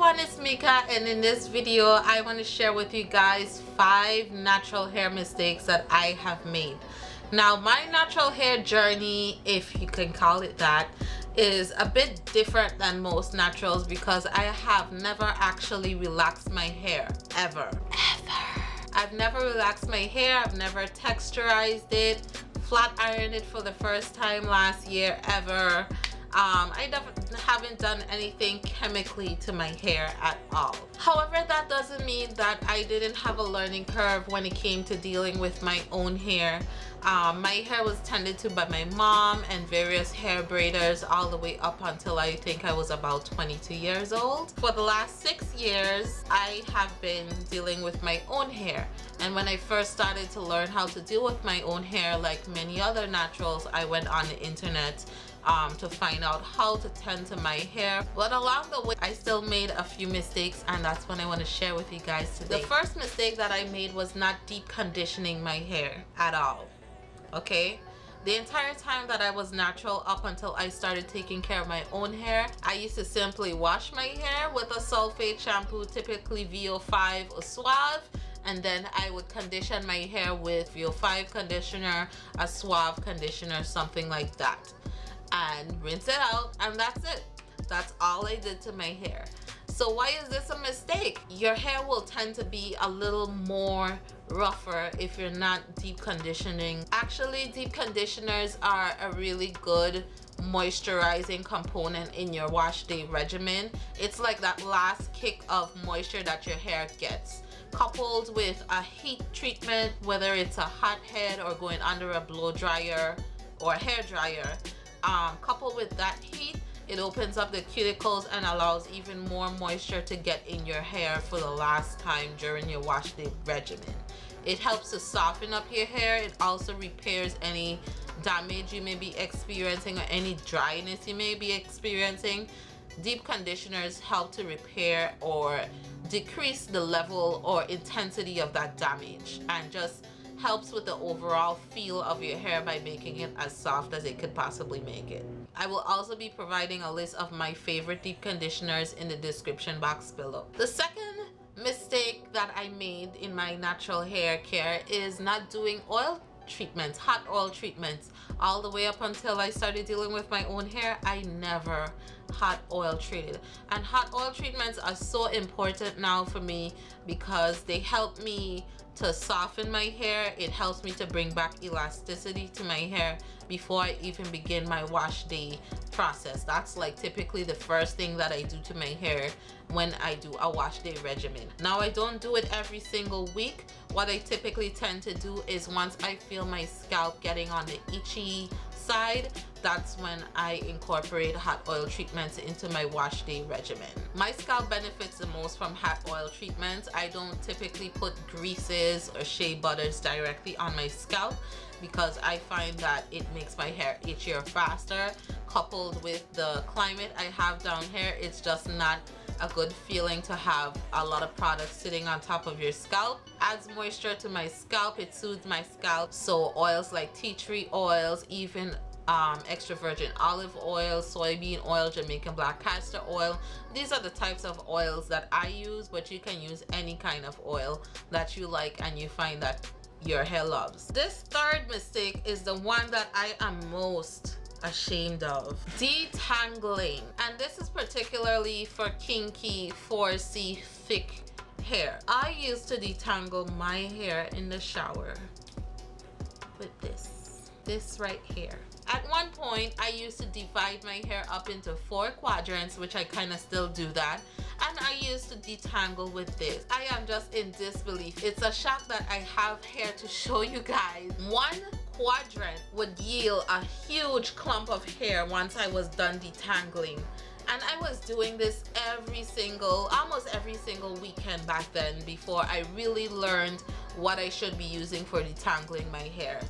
everyone, it's Mika, and in this video I want to share with you guys 5 natural hair mistakes that I have made. Now, my natural hair journey, if you can call it that, is a bit different than most naturals because I have never actually relaxed my hair ever. I've never relaxed my hair. I've never texturized it, flat ironed it for the first time last year ever. I haven't done anything chemically to my hair at all. However, that doesn't mean that I didn't have a learning curve when it came to dealing with my own hair. My hair was tended to by my mom and various hair braiders all the way up until I think I was about 22 years old. For the last 6 years, I have been dealing with my own hair. And when I first started to learn how to deal with my own hair, like many other naturals, I went on the internet to find out how to tend to my hair. But along the way, I still made a few mistakes, and that's what I want to share with you guys today. The first mistake that I made was not deep conditioning my hair at all. Okay, the entire time that I was natural up until I started taking care of my own hair, I used to simply wash my hair with a sulfate shampoo, typically VO5 or Suave, and then I would condition my hair with VO5 conditioner, a Suave conditioner, something like that, and rinse it out, and that's it. That's all I did to my hair. So why is this a mistake? Your hair will tend to be a little more rougher if you're not deep conditioning. Actually, deep conditioners are a really good moisturizing component in your wash day regimen. It's like that last kick of moisture that your hair gets, coupled with a heat treatment, whether it's a hot head or going under a blow dryer or a hair dryer. Coupled with that heat, it opens up the cuticles and allows even more moisture to get in your hair for the last time during your wash day regimen. It helps to soften up your hair. It also repairs any damage you may be experiencing or any dryness you may be experiencing. Deep conditioners help to repair or decrease the level or intensity of that damage, and just helps with the overall feel of your hair by making it as soft as it could possibly make it. I will also be providing a list of my favorite deep conditioners in the description box below. The second mistake that I made in my natural hair care is not doing oil treatments, hot oil treatments. All the way up until I started dealing with my own hair, I never hot oil treated. And hot oil treatments are so important now for me because they help me to soften my hair. It helps me to bring back elasticity to my hair before I even begin my wash day process. That's like typically the first thing that I do to my hair when I do a wash day regimen. Now, I don't do it every single week. What I typically tend to do is once I feel my scalp getting on the itchy side, that's when I incorporate hot oil treatments into my wash day regimen. My scalp benefits the most from hot oil treatments. I don't typically put greases or shea butters directly on my scalp because I find that it makes my hair itchier faster. Coupled with the climate I have down here, it's just not a good feeling to have a lot of products sitting on top of your scalp. Adds moisture to my scalp, it soothes my scalp. So oils like tea tree oils, even extra virgin olive oil, soybean oil, Jamaican black castor oil. These are the types of oils that I use, but you can use any kind of oil that you like and you find that your hair loves. This third mistake is the one that I am most ashamed of: detangling. And this is particularly for kinky 4C thick hair. I used to detangle my hair in the shower with this right here. At one point, I used to divide my hair up into 4 quadrants, which I kind of still do that, and I used to detangle with this. I am just in disbelief. It's a shock that I have hair to show you guys. 1 quadrant would yield a huge clump of hair once I was done detangling. And I was doing this almost every single weekend back then before I really learned what I should be using for detangling my hair.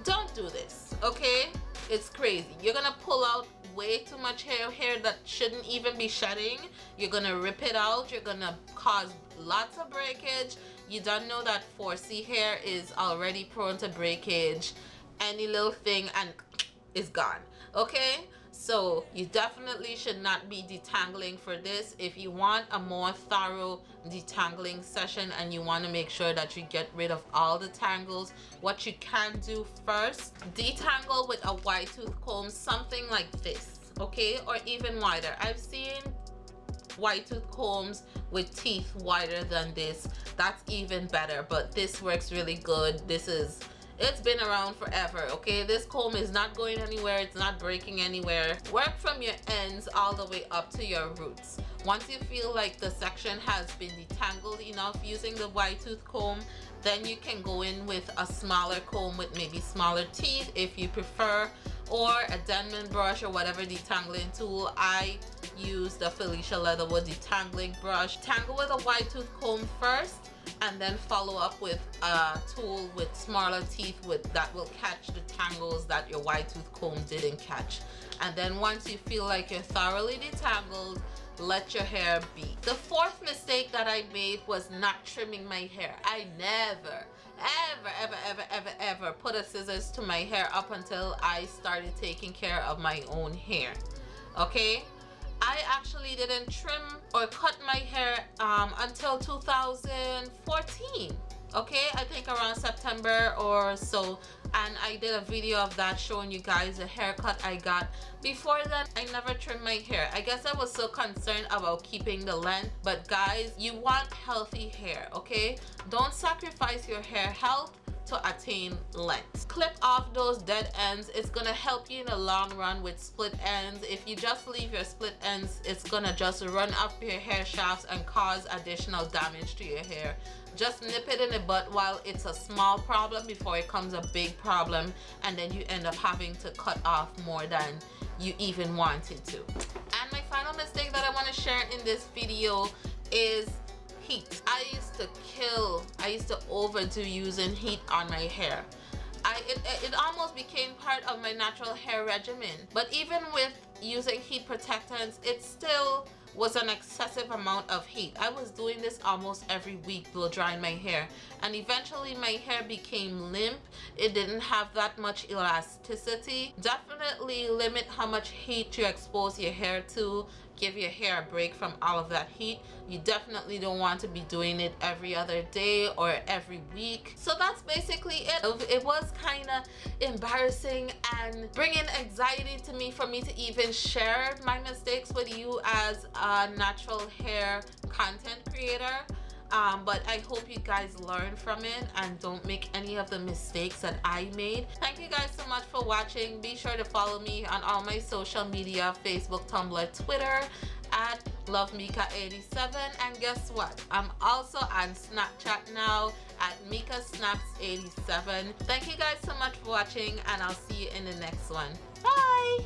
Don't do this, okay? It's crazy. You're gonna pull out way too much hair that shouldn't even be shedding. You're gonna rip it out. You're gonna cause lots of breakage. You don't know that 4C hair is already prone to breakage. Any little thing and it's gone, okay? So you definitely should not be detangling for this. If you want a more thorough detangling session and you want to make sure that you get rid of all the tangles, what you can do first, detangle with a wide tooth comb, something like this, okay, or even wider. I've seen wide tooth combs with teeth wider than this. That's even better, but this works really good. It's been around forever, okay? This comb is not going anywhere. It's not breaking anywhere. Work from your ends all the way up to your roots. Once you feel like the section has been detangled enough using the wide tooth comb, then you can go in with a smaller comb with maybe smaller teeth if you prefer, or a Denman brush or whatever detangling tool. I use the Felicia Leatherwood detangling brush. Tangle with a wide tooth comb first, and then follow up with a tool with smaller teeth that will catch the tangles that your wide tooth comb didn't catch. And then once you feel like you're thoroughly detangled, let your hair be. The fourth mistake that I made was not trimming my hair. I never ever put a scissors to my hair up until I started taking care of my own hair, okay? I actually didn't trim or cut my hair until 2014, okay? I think around September or so, and I did a video of that showing you guys the haircut I got. Before then, I never trimmed my hair. I guess I was so concerned about keeping the length, but guys, you want healthy hair, okay? Don't sacrifice your hair health to attain length. Clip off those dead ends. It's gonna help you in the long run with split ends. If you just leave your split ends, it's gonna just run up your hair shafts and cause additional damage to your hair. Just nip it in the butt while it's a small problem before it becomes a big problem, and then you end up having to cut off more than you even wanted to. And my final mistake that I want to share in this video is heat. I used to overdo using heat on my hair. It almost became part of my natural hair regimen, but even with using heat protectants, it still was an excessive amount of heat. I was doing this almost every week, blow drying my hair, and eventually my hair became limp. It didn't have that much elasticity. Definitely limit how much heat you expose your hair to. Give your hair a break from all of that heat. You definitely don't want to be doing it every other day or every week. So that's basically it. It was kind of embarrassing and bringing anxiety to me for me to even share my mistakes with you as a natural hair content creator. But I hope you guys learn from it and don't make any of the mistakes that I made. Thank you guys so much for watching. Be sure to follow me on all my social media, Facebook, Tumblr, Twitter at LoveMika87. And guess what? I'm also on Snapchat now at MikaSnaps87. Thank you guys so much for watching, and I'll see you in the next one. Bye!